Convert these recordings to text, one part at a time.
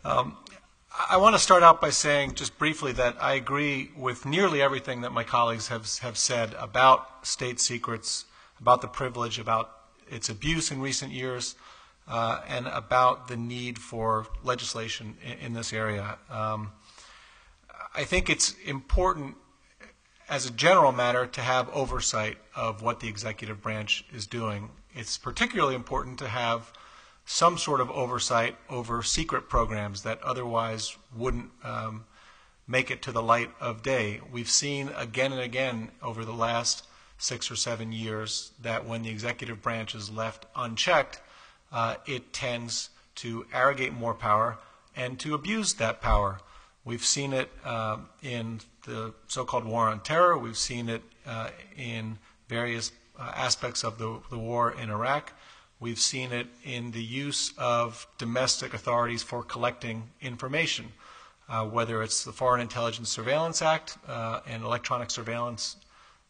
I want to start out by saying just briefly that I agree with nearly everything that my colleagues have said about state secrets, about the privilege, about its abuse in recent years, and about the need for legislation in this area. I think it's important as a general matter to have oversight of what the executive branch is doing. It's particularly important to have some sort of oversight over secret programs that otherwise wouldn't make it to the light of day. We've seen again and again over the last 6 or 7 years that when the executive branch is left unchecked, it tends to arrogate more power and to abuse that power. We've seen it in the so-called war on terror. We've seen it in various aspects of the war in Iraq. We've seen it in the use of domestic authorities for collecting information, whether it's the Foreign Intelligence Surveillance Act and electronic surveillance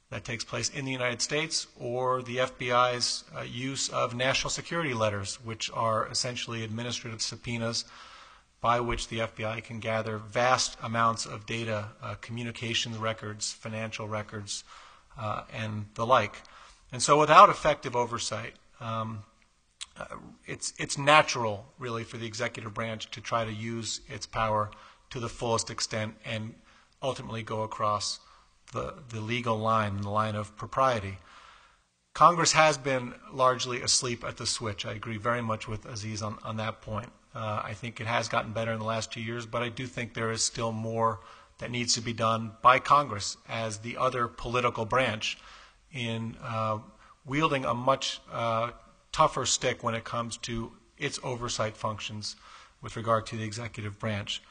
that takes place in the United States, or the FBI's use of national security letters, which are essentially administrative subpoenas by which the FBI can gather vast amounts of data, communications records, financial records, and the like. And so without effective oversight, it's natural, really, for the executive branch to try to use its power to the fullest extent and ultimately go across the legal line, the line of propriety. Congress has been largely asleep at the switch. I agree very much with Aziz on that point. I think it has gotten better in the last 2 years, but I do think there is still more that needs to be done by Congress as the other political branch in wielding a much tougher stick when it comes to its oversight functions with regard to the executive branch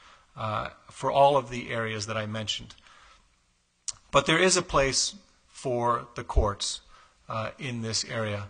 for all of the areas that I mentioned. But there is a place for the courts in this area.